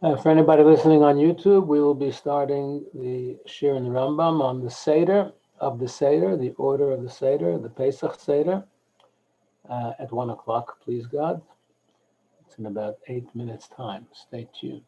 For anybody listening on YouTube, we will be starting the Shir in the Rambam on the Seder of the Seder, the order of the Seder, the Pesach Seder, at 1 o'clock, please God. It's in about 8 minutes' time. Stay tuned.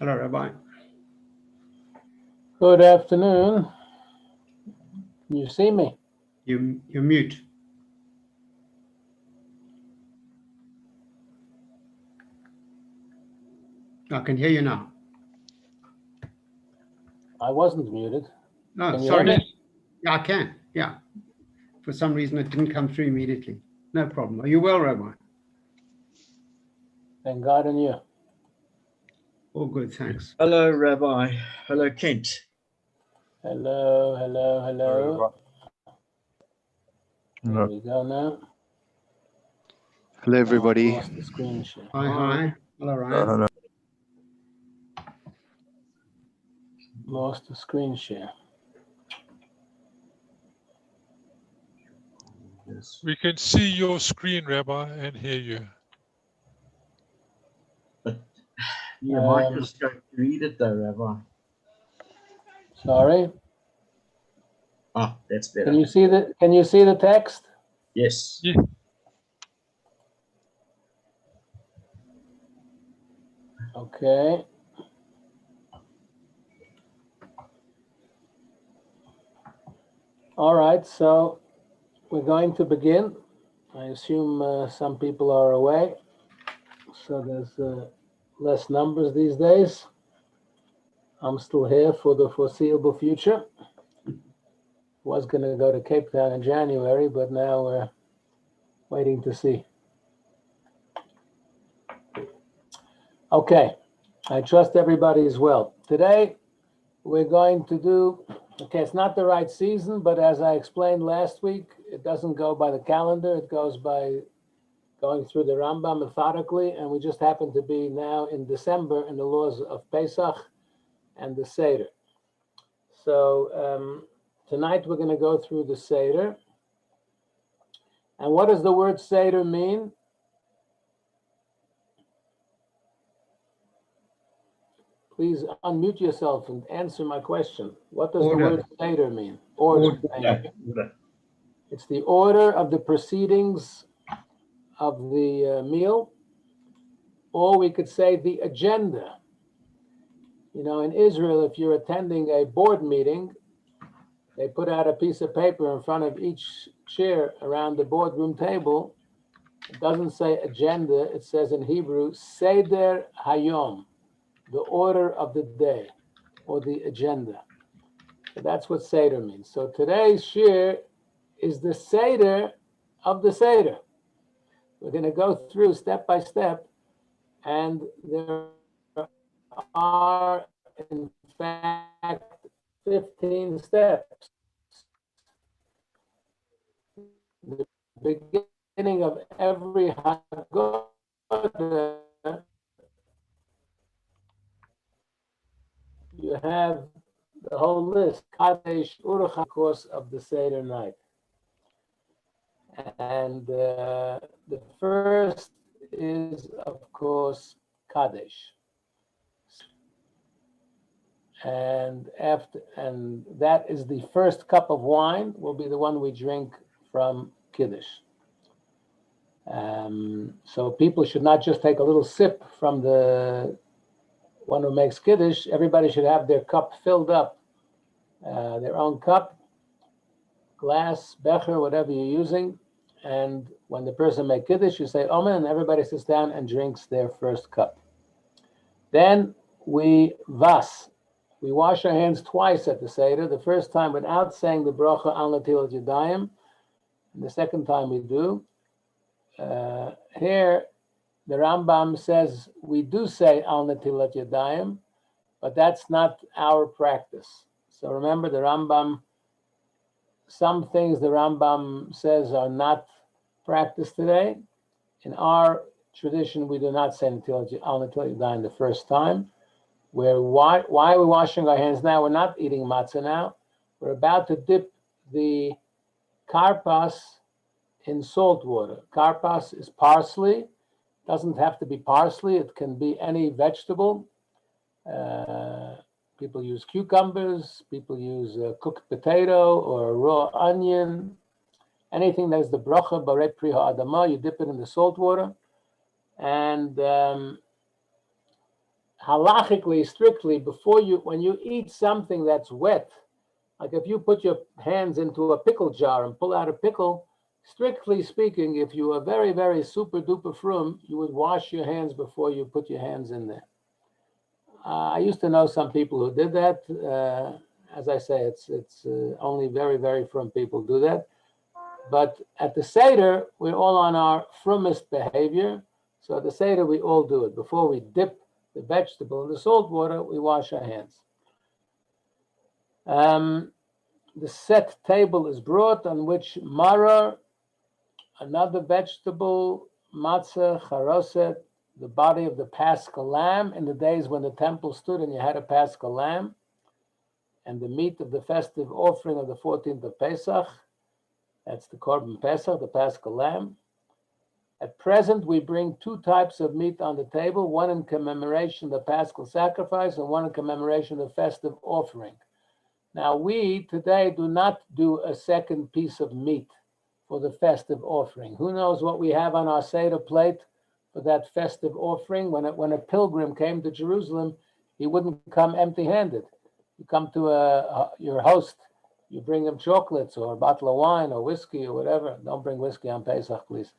Hello, Rabbi. Good afternoon. Can you see me? You're mute. I can hear you now. I wasn't muted. No, Can you hear sorry. me? Yeah, I can. Yeah. For some reason, it didn't come through immediately. No problem. Are you well, Rabbi? Thank God and you. All good, thanks. Hello, Rabbi. Hello, Kent. Hello, hello, hello. There we go now. Hello, everybody. I lost the screen share. Hi. Hello, Ryan. Hello. Lost the screen share. Yes. We can see your screen, Rabbi, and hear you. You might just go to read it, though, Rabbi. Sorry. Ah, that's better. Can you see the text? Yes. Yeah. Okay. All right, so we're going to begin. I assume some people are away, so there's less numbers these days. I'm still here for the foreseeable future. Was going to go to Cape Town in January, but now we're waiting to see. Okay, I trust everybody is well. Today, we're going to do, okay, it's not the right season, but as I explained last week, it doesn't go by the calendar. It goes by going through the Rambam methodically, and we just happen to be now in December in the laws of Pesach and the Seder. So tonight we're going to go through the Seder. And what does the word Seder mean? Please unmute yourself and answer my question. What does Order. the word Seder mean? Order. Thank you. Order. It's the order of the proceedings of the meal, or we could say the agenda. You know, in Israel, if you're attending a board meeting, they put out a piece of paper in front of each chair around the boardroom table. It doesn't say agenda, it says in Hebrew, Seder Hayom, the order of the day, or the agenda. So that's what Seder means. So today's shir is the Seder of the Seder. We're going to go through step by step, and there are, in fact, 15 steps. The beginning of every Haggadah, you have the whole list, Kadesh Urucha, course of the Seder night. And the first is, of course, Kadesh. And that is the first cup of wine will be the one we drink from Kiddush. So people should not just take a little sip from the one who makes Kiddush. Everybody should have their cup filled up, their own cup, glass, becher, whatever you're using. And when the person makes Kiddush, you say Amen, and everybody sits down and drinks their first cup. Then we wash our hands twice at the Seder. The first time without saying the bracha al natilat yadayim, and the second time we do. Here, the Rambam says we do say al natilat yadayim, but that's not our practice. So remember, the Rambam, some things the Rambam says are not practiced today. In our tradition, we do not say al natilat yadayim the first time. Why are we washing our hands now? We're not eating matzah now. We're about to dip the karpas in salt water. Karpas is parsley. Doesn't have to be parsley. It can be any vegetable. People use cucumbers. People use cooked potato or raw onion. Anything that is the bracha baret pri ha'adama, you dip it in the salt water. And halachically, strictly, when you eat something that's wet, like if you put your hands into a pickle jar and pull out a pickle, strictly speaking, if you are very, very super duper frum, you would wash your hands before you put your hands in there. I used to know some people who did that. As I say, it's only very, very frum people do that. But at the Seder, we're all on our frummest behavior. So at the Seder, we all do it. Before we dip the vegetable in the salt water, we wash our hands. The set table is brought on which maror, another vegetable, matzah, charoset, the body of the Paschal lamb in the days when the temple stood and you had a Paschal lamb, and the meat of the festive offering of the 14th of Pesach. That's the Korban Pesach, the Paschal lamb. At present, we bring two types of meat on the table, one in commemoration of the Paschal sacrifice and one in commemoration of the festive offering. Now, we today do not do a second piece of meat for the festive offering. Who knows what we have on our Seder plate for that festive offering? When a pilgrim came to Jerusalem, he wouldn't come empty-handed. You come to your host, you bring him chocolates or a bottle of wine or whiskey or whatever. Don't bring whiskey on Pesach, please.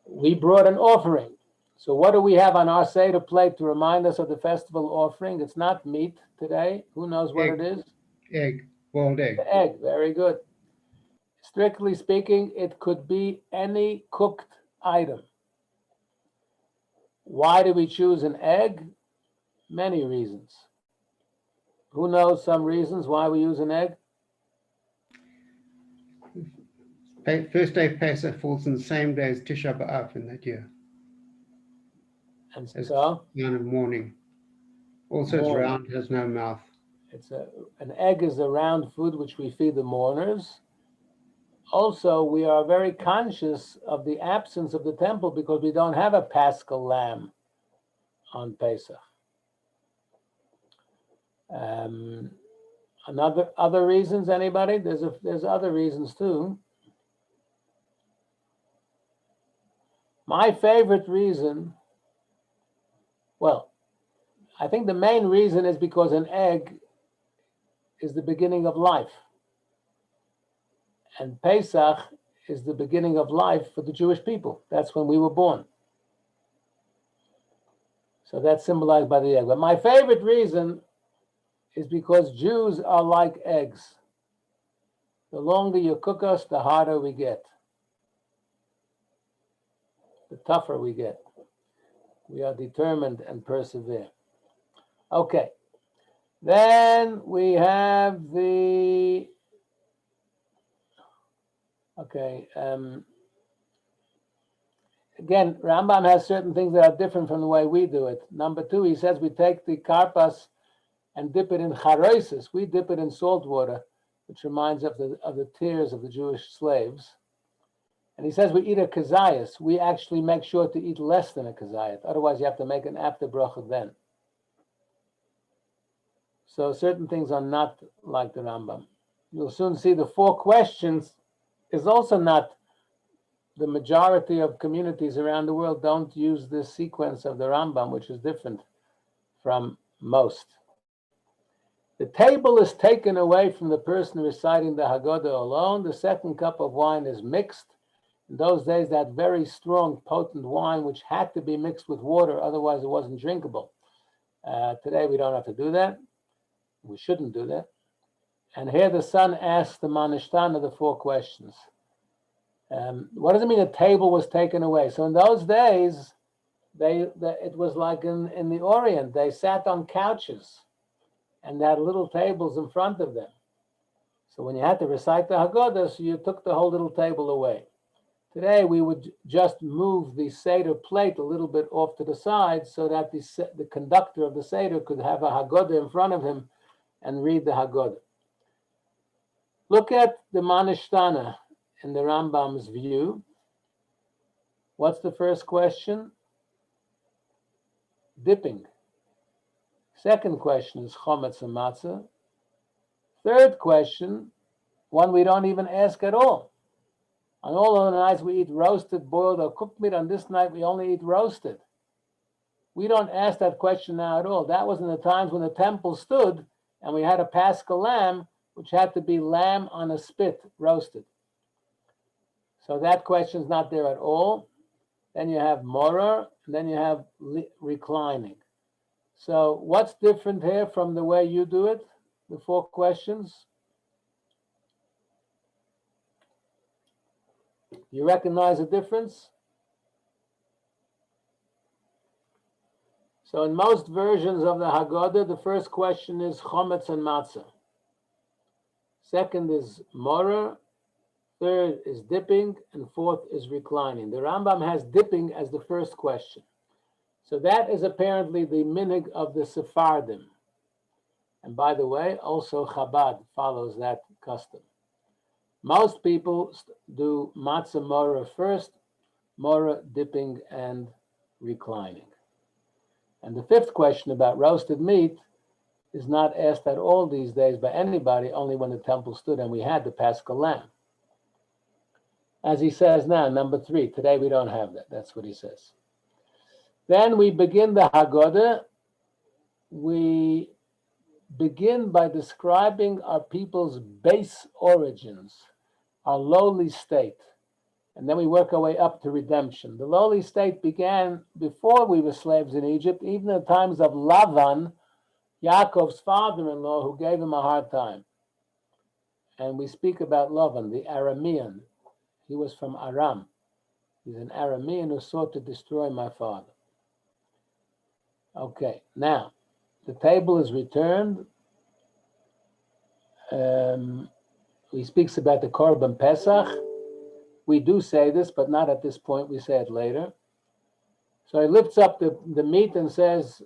We brought an offering. So what do we have on our Seder plate to remind us of the festival offering? It's not meat today. Who knows what Egg. it is? Egg, boiled egg. The egg, very good. Strictly speaking, it could be any cooked item. Why do we choose an egg? Many reasons. Who knows some reasons why we use an egg? First day of Pesach falls on the same day as Tisha B'Av in that year. And It's so? kind of morning. Also, it's Morning. round, has no mouth. An egg is a round food which we feed the mourners. Also, we are very conscious of the absence of the temple because we don't have a Paschal lamb on Pesach. Other reasons, anybody? There's other reasons too. My favorite reason, well, I think the main reason is because an egg is the beginning of life. And Pesach is the beginning of life for the Jewish people. That's when we were born. So that's symbolized by the egg. But my favorite reason is because Jews are like eggs. The longer you cook us, the harder we get. The tougher we get. We are determined and persevere. Okay. Then we have the, again, Rambam has certain things that are different from the way we do it. Number two, he says we take the karpas and dip it in charoises. We dip it in salt water, which reminds of the tears of the Jewish slaves. And he says we eat a kazayas. We actually make sure to eat less than a kazayas. Otherwise, you have to make an after bracha then. So certain things are not like the Rambam. You'll soon see the 4 questions is also not. The majority of communities around the world don't use this sequence of the Rambam, which is different from most. The table is taken away from the person reciting the Haggadah alone. The second cup of wine is mixed. In those days, that very strong, potent wine, which had to be mixed with water, otherwise it wasn't drinkable. Today, we don't have to do that. We shouldn't do that. And here the son asks the Manishtana the 4 questions. What does it mean a table was taken away? So in those days, it was like in the Orient. They sat on couches and they had little tables in front of them. So when you had to recite the Haggadah, so you took the whole little table away. Today, we would just move the Seder plate a little bit off to the side so that the conductor of the Seder could have a Haggadah in front of him and read the Haggadah. Look at the Manishtana in the Rambam's view. What's the first question? Dipping. Second question is chometz and matzah. Third question, one we don't even ask at all. On all other nights, we eat roasted, boiled, or cooked meat. On this night, we only eat roasted. We don't ask that question now at all. That was in the times when the temple stood and we had a Paschal lamb, which had to be lamb on a spit, roasted. So that question is not there at all. Then you have morer, and then you have reclining. So what's different here from the way you do it? The 4 questions. You recognize a difference? So in most versions of the Haggadah, the first question is chometz and matzah. Second is morer. Third is dipping, and 4th is reclining. The Rambam has dipping as the first question. So that is apparently the minhag of the Sephardim. And by the way, also Chabad follows that custom. Most people do matzah morer first, morer, dipping, and reclining. And the 5th question about roasted meat is not asked at all these days by anybody, only when the temple stood and we had the Paschal lamb. As he says now, number 3, today we don't have that. That's what he says. Then we begin the Haggadah. We begin by describing our people's base origins, our lowly state. And then we work our way up to redemption. The lowly state began before we were slaves in Egypt, even in the times of Lavan, Yaakov's father-in-law, who gave him a hard time. And we speak about Lavan, the Aramean. He was from Aram. He's an Aramean who sought to destroy my father. Okay, now, the table is returned. He speaks about the Korban Pesach. We do say this, but not at this point. We say it later. So he lifts up the meat and says,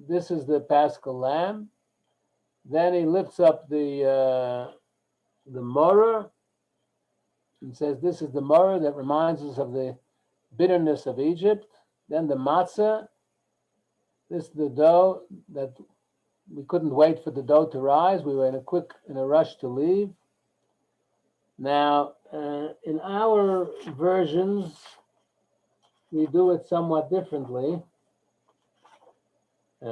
this is the Paschal lamb. Then he lifts up the morer and says, this is the morer that reminds us of the bitterness of Egypt. Then the matzah. This is the dough that we couldn't wait for the dough to rise. We were in a rush to leave. Now, in our versions, we do it somewhat differently. He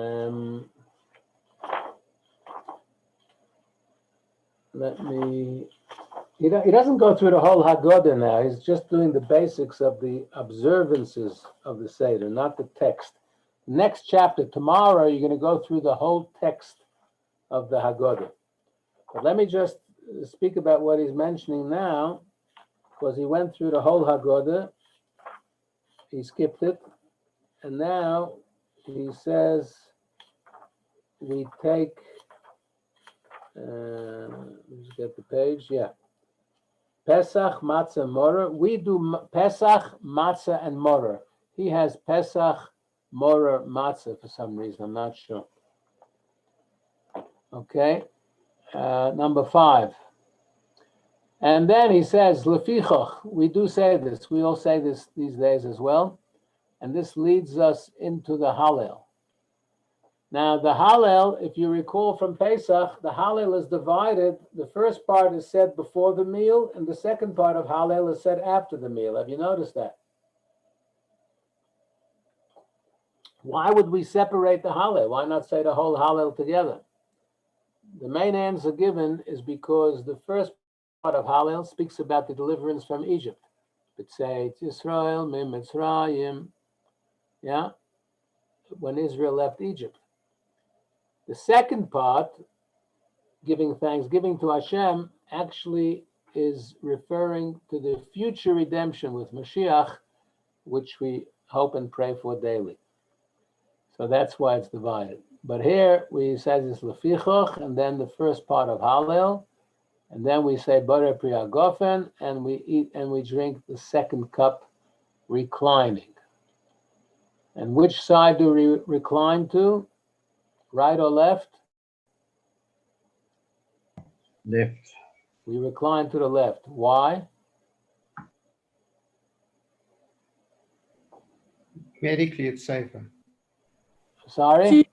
doesn't go through the whole Haggadah now. He's just doing the basics of the observances of the Seder, not the text. Next chapter, tomorrow, you're going to go through the whole text of the Haggadah. But let me just speak about what he's mentioning now, because he went through the whole Haggadah. He skipped it. And now he says we take, let's get the page, yeah. Pesach, Matzah, Morer. We do Pesach, Matzah, and Morer. He has Pesach, Morer, Matzah for some reason, I'm not sure. Okay, number 5. And then he says, Lefichoch, we do say this, we all say this these days as well, and this leads us into the Hallel. Now the Hallel, if you recall from Pesach, the Hallel is divided, the first part is said before the meal, and the second part of Hallel is said after the meal. Have you noticed that? Why would we separate the Hallel? Why not say the whole Hallel together? The main answer given is because the first part of Hallel speaks about the deliverance from Egypt. B'tzeit Yisrael mi'Mitzrayim, yeah, when Israel left Egypt. The second part, giving thanksgiving to Hashem, actually is referring to the future redemption with Mashiach, which we hope and pray for daily. So that's why it's divided. But here we say this Lefichoch, and then the first part of Hallel, and then we say Borei Pri HaGofen, and we eat and we drink the second cup, reclining. And which side do we recline to? Right or left? Left. We recline to the left. Why? Medically, it's safer. Sorry?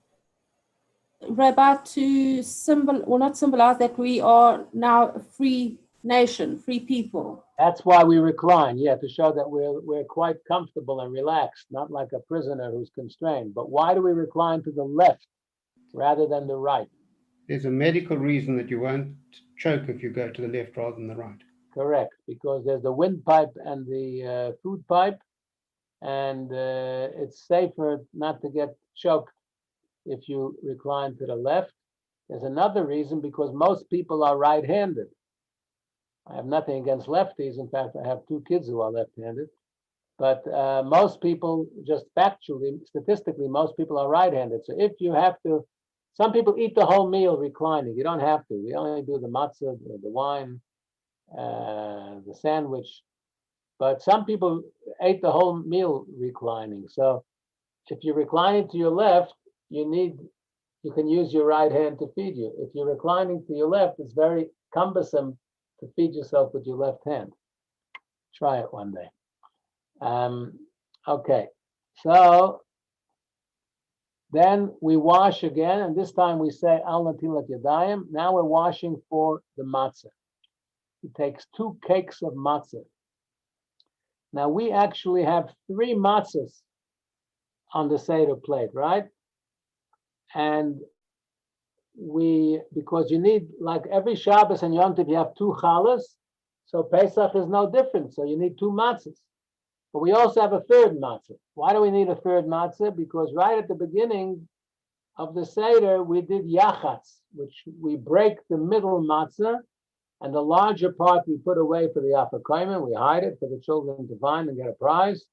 Rabbi, to symbol, or not symbolize that we are now free nation, free people. That's why we recline, yeah, to show that we're quite comfortable and relaxed, not like a prisoner who's constrained. But why do we recline to the left rather than the right? There's a medical reason that you won't choke if you go to the left rather than the right. Correct, because there's the windpipe and the food pipe, and it's safer not to get choked if you recline to the left. There's another reason, because most people are right-handed. I have nothing against lefties. In fact, I have two kids who are left-handed. But most people, just factually, statistically, most people are right-handed. So if you have to, some people eat the whole meal reclining. You don't have to. We only do the matzah, the wine, the sandwich. But some people ate the whole meal reclining. So if you're reclining to your left, you can use your right hand to feed you. If you're reclining to your left, it's very cumbersome to feed yourself with your left hand. Try it one day. Okay, so then we wash again, and this time we say al natilat yadayim. Now we're washing for the matzah. It takes 2 cakes of matzah. Now we actually have 3 matzahs on the Seder plate, right? And because you need, like every Shabbos and Yom Tov, you have 2 challahs, so Pesach is no different. So you need 2 matzahs. But we also have a 3rd matzah. Why do we need a 3rd matzah? Because right at the beginning of the Seder, we did yachatz, which we break the middle matzah, and the larger part we put away for the afikomen. We hide it for the children to find and get a prize.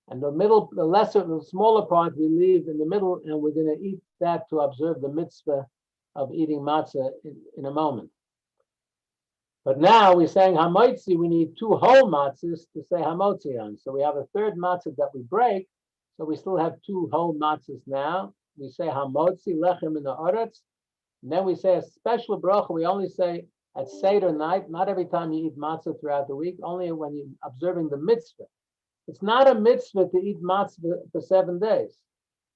And the smaller part we leave in the middle, and we're going to eat that to observe the mitzvah of eating matzah in a moment. But now we're saying hamotzi, we need 2 whole matzahs to say hamotzi on. So we have a 3rd matzah that we break, so we still have 2 whole matzahs now. We say hamotzi lechem in the oretz, and then we say a special bracha. We only say at Seder night, not every time you eat matzah throughout the week, only when you're observing the mitzvah. It's not a mitzvah to eat matzah for 7 days.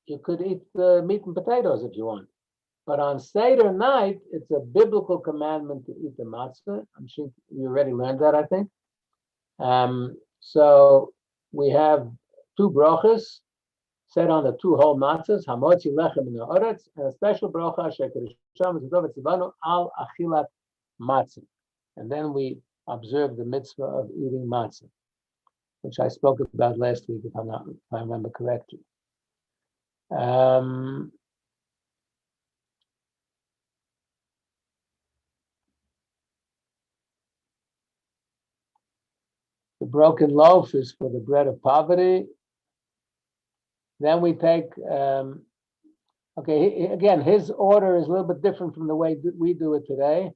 You could eat meat and potatoes if you want. But on Seder night, it's a biblical commandment to eat the matzah. I'm sure you already learned that, I think. So we have 2 brachas said on the 2 whole matzahs, hamotzi lechem in the oretz, and a special bracha, al achilat matzah. And then we observe the mitzvah of eating matzah, which I spoke about last week, if I remember correctly. The broken loaf is for the bread of poverty. Then we take, again, his order is a little bit different from the way we do it today.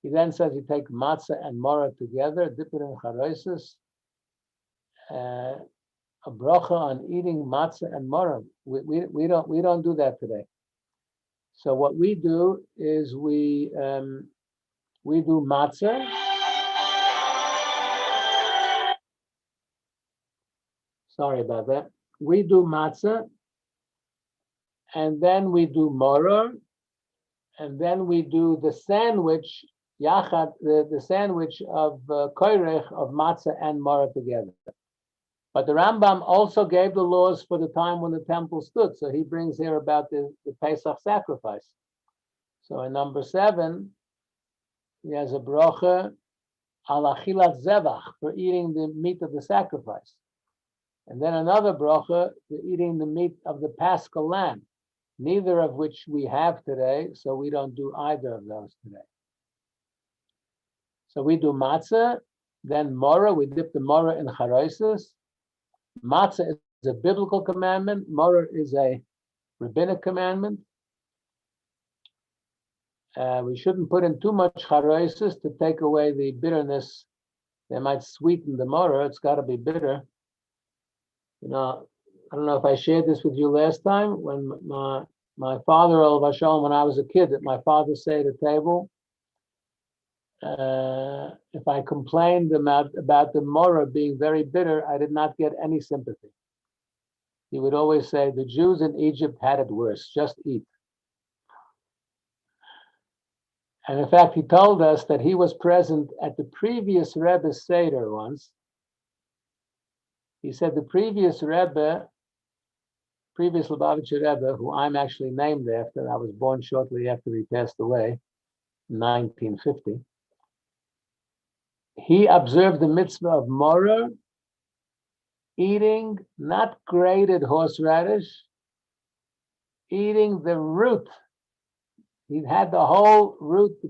He then says you take matzah and mora together, dip it in charoises, a bracha on eating matzah and mora. We don't do that today. So what we do is we do matzah. Sorry about that. We do matzah, and then we do mora, and then we do the sandwich, yachad, the sandwich of koirech, of matzah and mora together. But the Rambam also gave the laws for the time when the temple stood. So he brings here about the Pesach sacrifice. So in number 7, he has a bracha al achilat zevach, for eating the meat of the sacrifice. And then another bracha for eating the meat of the Paschal lamb, neither of which we have today, so we don't do either of those today. So we do matzah, then mora, we dip the mora in charoises. Matzah is a biblical commandment, mora is a rabbinic commandment. We shouldn't put in too much charoises to take away the bitterness. They might sweeten the mora, it's got to be bitter. You know, I don't know if I shared this with you last time, when my father, Olav Hashem, when I was a kid, at my father's Seder table, if I complained about the mora being very bitter, I did not get any sympathy. He would always say, the Jews in Egypt had it worse, just eat. And in fact, he told us that he was present at the previous Rebbe's Seder once. He said the previous Rebbe, previous Lubavitcher Rebbe, who I'm actually named after, I was born shortly after he passed away in 1950. He observed the mitzvah of Morah, eating not grated horseradish, eating the root. He had the whole root, the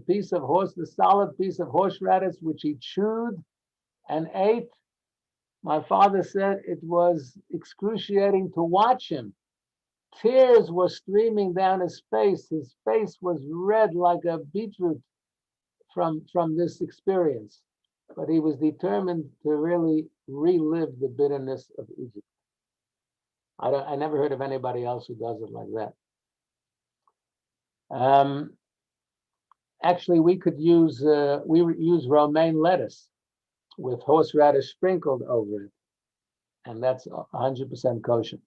solid piece of horseradish, which he chewed and ate. My father said it was excruciating to watch him. Tears were streaming down his face. His face was red like a beetroot from this experience. But he was determined to really relive the bitterness of Egypt. I never heard of anybody else who does it like that. Actually, we use romaine lettuce with horseradish sprinkled over it, and that's 100% kosher.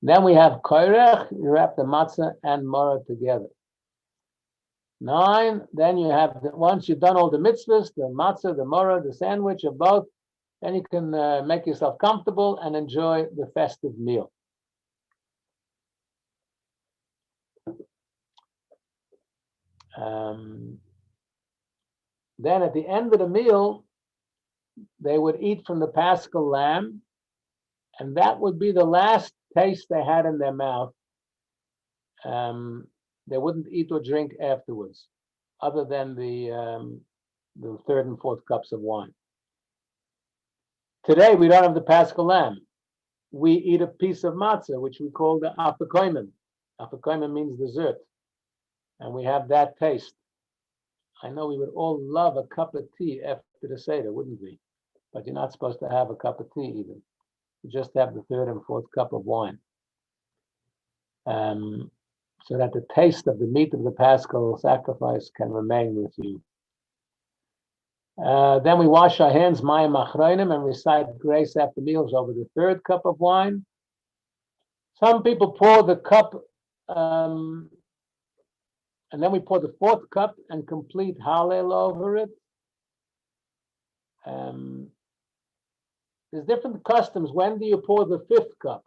Then we have koirech, you wrap the matzah and morah together. 9, then you have, once you've done all the mitzvahs, the matzah, the morah, the sandwich, or both, then you can make yourself comfortable and enjoy the festive meal. Then at the end of the meal, they would eat from the Paschal lamb, and that would be the last taste they had in their mouth. They wouldn't eat or drink afterwards, other than the 3rd and 4th cups of wine. Today, we don't have the Paschal lamb. We eat a piece of matzah, which we call the afikoimen. Afikoimen means dessert, and we have that taste. I know we would all love a cup of tea after the Seder, wouldn't we? But you're not supposed to have a cup of tea even. You just have the 3rd and 4th cup of wine. So that the taste of the meat of the Paschal sacrifice can remain with you. Then we wash our hands, mayim achronim, and recite grace after meals over the 3rd cup of wine. Some people pour the cup, and then we pour the 4th cup and complete Hallel over it. There's different customs. When do you pour the 5th cup?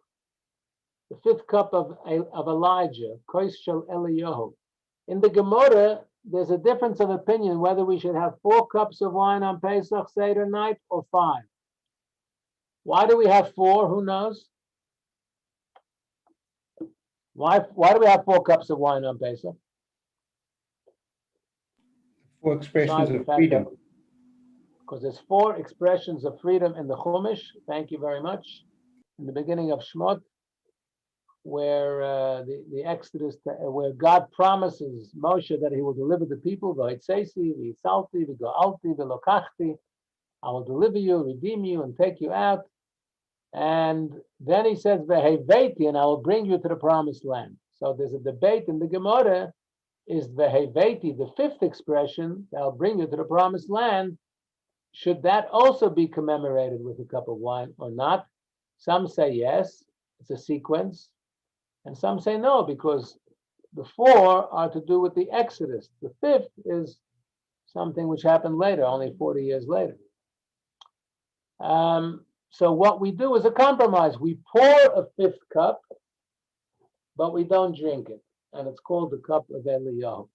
The 5th cup of Elijah, Kois Shel Eliyahu. In the Gemara, there's a difference of opinion whether we should have 4 cups of wine on Pesach Seder night or 5. Why do we have 4? Who knows? Why do we have 4 cups of wine on Pesach? 4 expressions of freedom. Because there's 4 expressions of freedom in the Chumash. Thank you very much. In the beginning of Shmot, where the Exodus, where God promises Moshe that he will deliver the people, I will deliver you, redeem you, and take you out. And then he says, Veheveti, and I will bring you to the promised land. So there's a debate in the Gemara, is Veheveti, the 5th expression, I'll bring you to the promised land, should that also be commemorated with a cup of wine or not? Some say yes, it's a sequence. And some say no, because the 4 are to do with the Exodus. The 5th is something which happened later, only 40 years later. So what we do is a compromise. We pour a 5th cup, but we don't drink it. And it's called the cup of Eliyahu.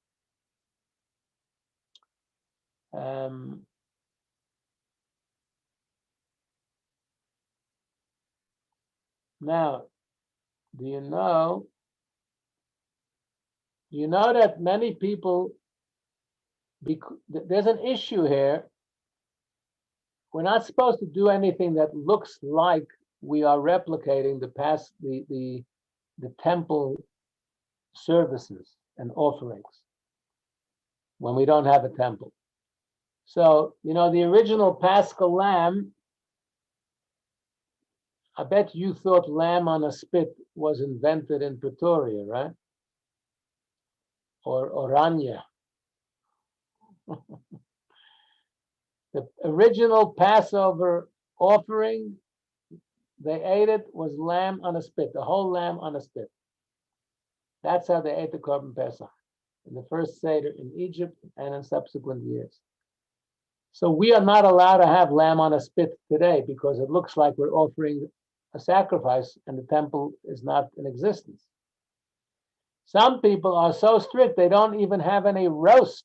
Now, do you know that many people, there's an issue here. We're not supposed to do anything that looks like we are replicating the temple services and offerings when we don't have a temple. So, the original Paschal lamb, I bet you thought lamb on a spit was invented in Pretoria, right? Or Oranje. The original Passover offering, they ate it, was lamb on a spit, the whole lamb on a spit. That's how they ate the Korban Pesach. in the first Seder in Egypt and in subsequent years. So we are not allowed to have lamb on a spit today because it looks like we're offering a sacrifice and the temple is not in existence. Some people are so strict, they don't even have any roast.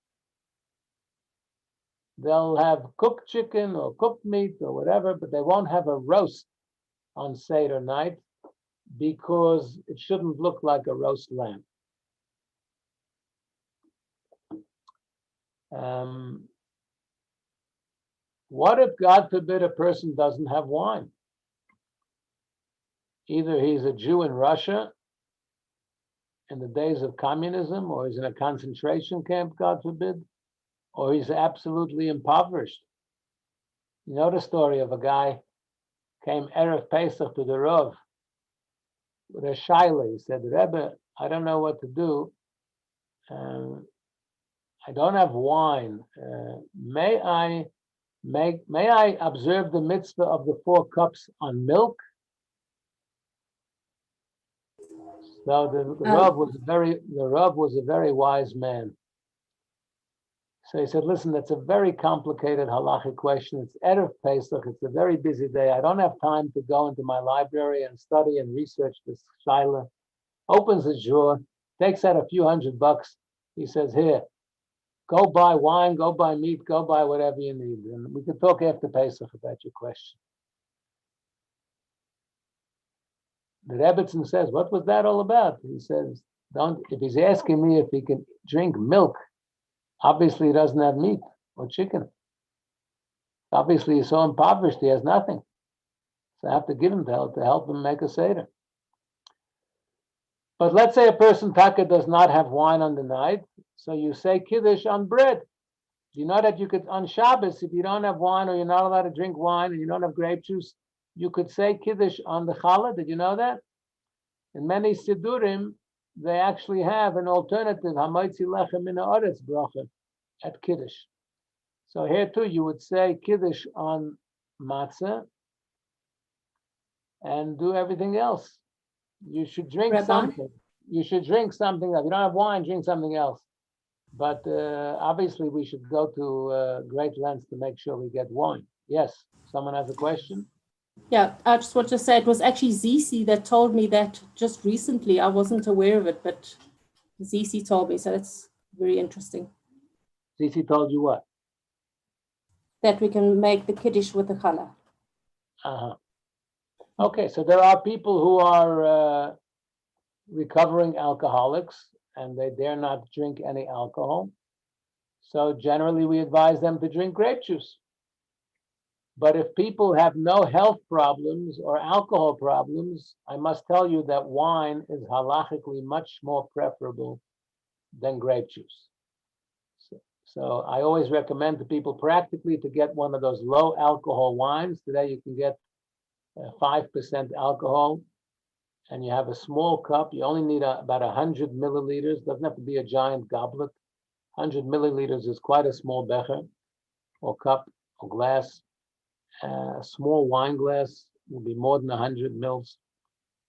They'll have cooked chicken or cooked meat or whatever, but they won't have a roast on Seder night because it shouldn't look like a roast lamb. What if, God forbid, a person doesn't have wine? Either he's a Jew in Russia in the days of communism, or he's in a concentration camp, God forbid, or he's absolutely impoverished. You know the story of a guy came Erev Pesach to the Rav with a shaila. He said, Rebbe, I don't know what to do. I don't have wine. May I observe the mitzvah of the 4 cups on milk? So the Rav was a very wise man. So he said, listen, that's a very complicated halachic question. It's Erev Pesach. It's a very busy day. I don't have time to go into my library and study and research this shaila. Opens his drawer, takes out a few $100. He says, here, go buy wine, go buy meat, go buy whatever you need. And we can talk after Pesach about your question. The Rebbitzin says, what was that all about? He says, if he's asking me if he can drink milk, obviously he doesn't have meat or chicken. Obviously he's so impoverished, he has nothing. So I have to give him to help him make a Seder. But let's say a person, Taka, does not have wine on the night, so you say Kiddush on bread. You know that you could, on Shabbos, if you don't have wine or you're not allowed to drink wine and you don't have grape juice, you could say Kiddush on the challah. Did you know that? In many Sidurim, they actually have an alternative, Hamaitzi Lechem min haaretz bracha at Kiddush. So here too, you would say Kiddush on matzah and do everything else. You should drink something. You should drink something else. If you don't have wine, drink something else. But obviously, we should go to great lengths to make sure we get wine. Yes, someone has a question? Yeah, I just want to say it was actually Zizi that told me that just recently. I wasn't aware of it, but Zizi told me, so that's very interesting. Zizi told you what? That we can make the Kiddush with the challah. Uh-huh. Okay, so there are people who are recovering alcoholics and they dare not drink any alcohol. So generally we advise them to drink grape juice. But if people have no health problems or alcohol problems, I must tell you that wine is halachically much more preferable than grape juice. So I always recommend to people practically to get one of those low alcohol wines. Today you can get 5% alcohol and you have a small cup. You only need about 100 milliliters. Doesn't have to be a giant goblet. 100 milliliters is quite a small becher or cup or glass. A small wine glass will be more than 100 mils.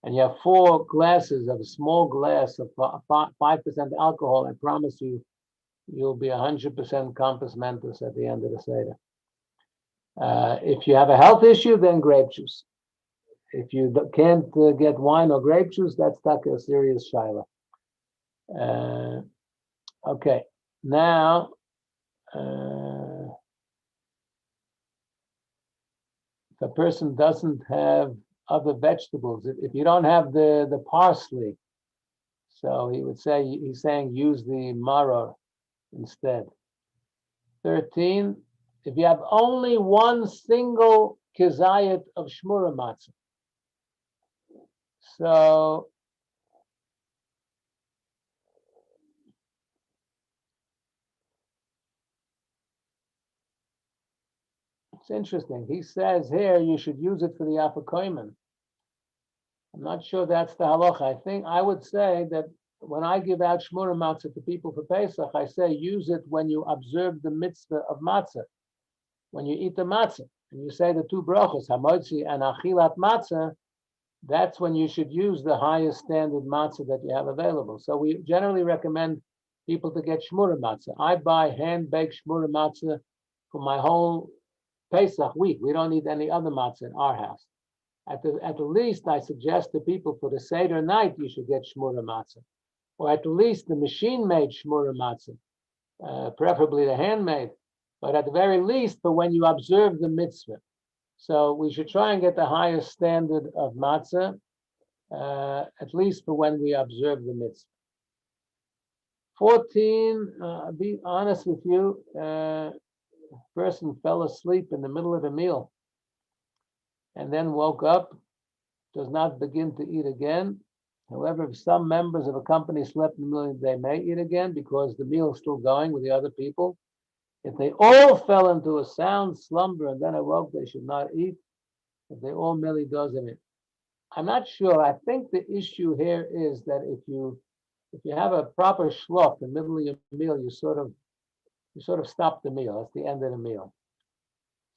And you have 4 glasses of a small glass of 5% alcohol. I promise you, you'll be 100% compass mentis at the end of the Seder. If you have a health issue, then grape juice. If you can't get wine or grape juice, that's a serious shaila. Okay, now if a person doesn't have other vegetables, if you don't have the parsley, so he would say, he's saying use the maror instead. 13, if you have only one single kizayat of shmura matzah. So it's interesting. He says here you should use it for the afikoimen. I'm not sure that's the halacha. I would say that when I give out shmura matzah to people for Pesach, I say use it when you observe the mitzvah of matzah. When you eat the matzah and you say the 2 brachos, hamotzi and achilat matzah, that's when you should use the highest standard matzah that you have available. So we generally recommend people to get shmura matzah. I buy hand-baked shmura matzah for my whole Pesach week. We don't need any other matzah in our house. At the least, I suggest to people for the Seder night, you should get shmura matzah. Or at least the machine-made shmura matzah, preferably the handmade. But at the very least, for when you observe the mitzvah. So we should try and get the highest standard of matzah, at least for when we observe the mitzvah. 14, be honest with you, person fell asleep in the middle of the meal and then woke up, does not begin to eat again. However, if some members of a company slept in the middle of the day, may eat again because the meal is still going with the other people. If they all fell into a sound slumber and then awoke, they should not eat. If they all merely doesn't it. I'm not sure. I think the issue here is that if you have a proper shloch in the middle of your meal, you sort of stop the meal. That's the end of the meal.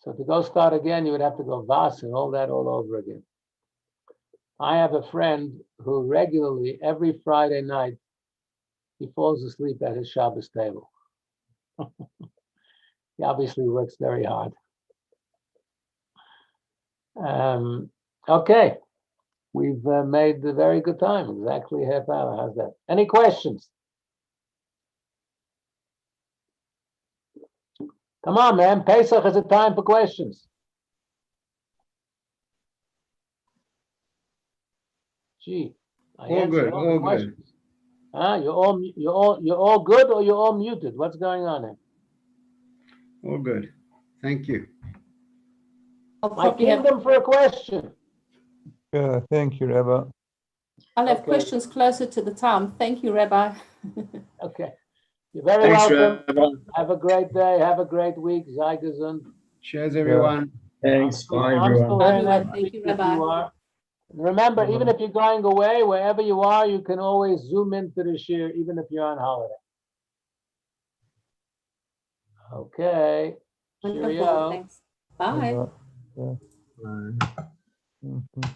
So to go start again, you would have to go vas and all that all over again. I have a friend who regularly, every Friday night, he falls asleep at his Shabbos table. He obviously works very hard. Okay, we've made a very good time, exactly a half hour. How's that? Any questions? Come on, man. Pesach is a time for questions. Gee, I All answered good, all the all good. questions. You're all good, or you're all muted? What's going on here? All good. Thank you. I'll My probably have, kingdom for a question. Yeah, thank you, Rabbi. I'll have Okay. questions closer to the time. Thank you, Rabbi. Okay. You're very Thanks, welcome. Rabbi. Have a great day. Have a great week. Sei gesund. Cheers, everyone. Thanks. Bye, I'm still everyone. here Bye, next thank week you, if Rabbi. you are. Remember, even if you're going away, wherever you are, you can always zoom into the shir, even if you're on holiday. Okay. Wonderful. Cheerio. Thanks. Bye. Yeah. Bye. Mhm.